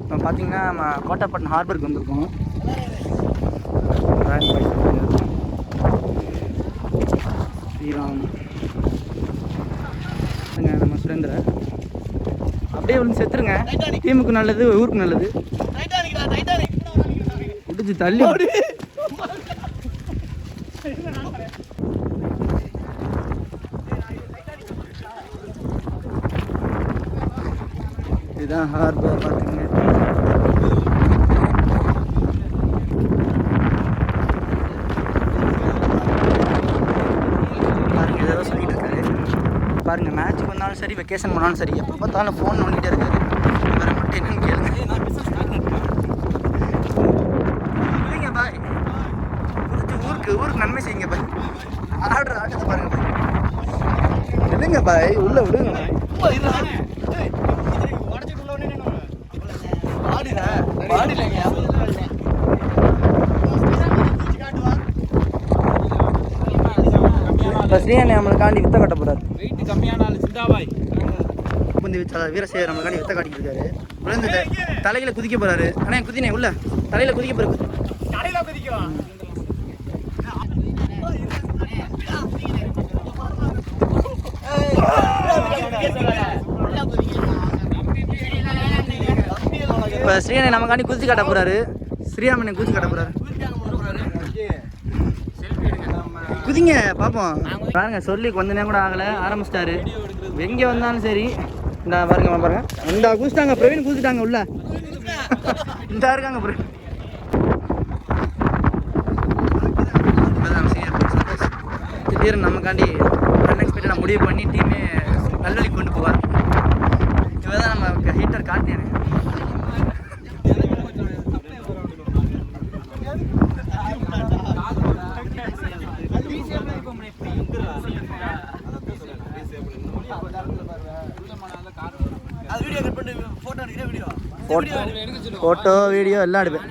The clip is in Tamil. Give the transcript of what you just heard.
இப்போ பார்த்தீங்கன்னா நம்ம கோட்டைப்பட்டினம் ஹார்பருக்கு வந்திருக்கோம். ஸ்ரீராம் நம்ம சுரேந்திரன் அப்படியே வந்து செத்துருங்க. டீமுக்கு நல்லது, ஊருக்கு நல்லது. முடிச்சு தள்ளி இதுதான் ஹார்பர் பார்த்துங்க. பாருங்க ஏதோ சொல்லிட்டு இருக்காரு பாருங்க. மேட்ச்சுக்கு வந்தாலும் சரி, வெக்கேஷன் போனாலும் சரி, எப்போ பார்த்தாலும் ஃபோன் நோண்டிகிட்டே இருக்காரு. வேற மட்டும் என்னன்னு கேளுங்க. இல்லைங்க பாய், ஊருக்கு நன்மை செய்யுங்க பாய். ஆர்டர் ஆகுது பாருங்க பாய். இல்லைங்க பாய், உள்ள விடுங்க இப்போ ஸ்ரீஹரி நம்மளுக்காண்டி வித்த கட்ட போறாரு. வெயிட் கம்மியான சிந்தாபாய் குந்தி வச்சால வீரசேகர் நம்மளுக்காண்டி வித்த காட்டிட்டு இருக்காரு. விழுந்து தலையில குதிக்க போறாரு. ஆனா குதினே உள்ள தலையில குதிக்க போறாரு. தலையில குதிக்கலாம். இப்போ ஸ்ரீஹரி நமக்காண்டி குதிச்சு காட்ட போறாரு. ஸ்ரீராமனை குதிச்சு காட்ட போறாரு. குதிங்க பார்ப்போம். பாருங்க சொல்லி கொஞ்ச நேரம் கூட ஆகலை, ஆரம்பிச்சிட்டாரு. எங்கே வந்தாலும் சரி இந்த பாருங்க பாருங்க. இந்த குதிச்சிட்டாங்க, பிரவீன் குதிச்சிட்டாங்க உள்ள. இந்த இருக்காங்க பிரவீன். திடீர்னு நமக்காண்டி அன்எக்ஸ்பெக்டடாக முடிவு பண்ணி டீமே நல்வழி கொண்டு போவார். இவன் தான் நம்ம ஹீட்டர் காட்டினேன். ஃபோட்டோ வீடியோ எல்லாம் எடுப்பேன்.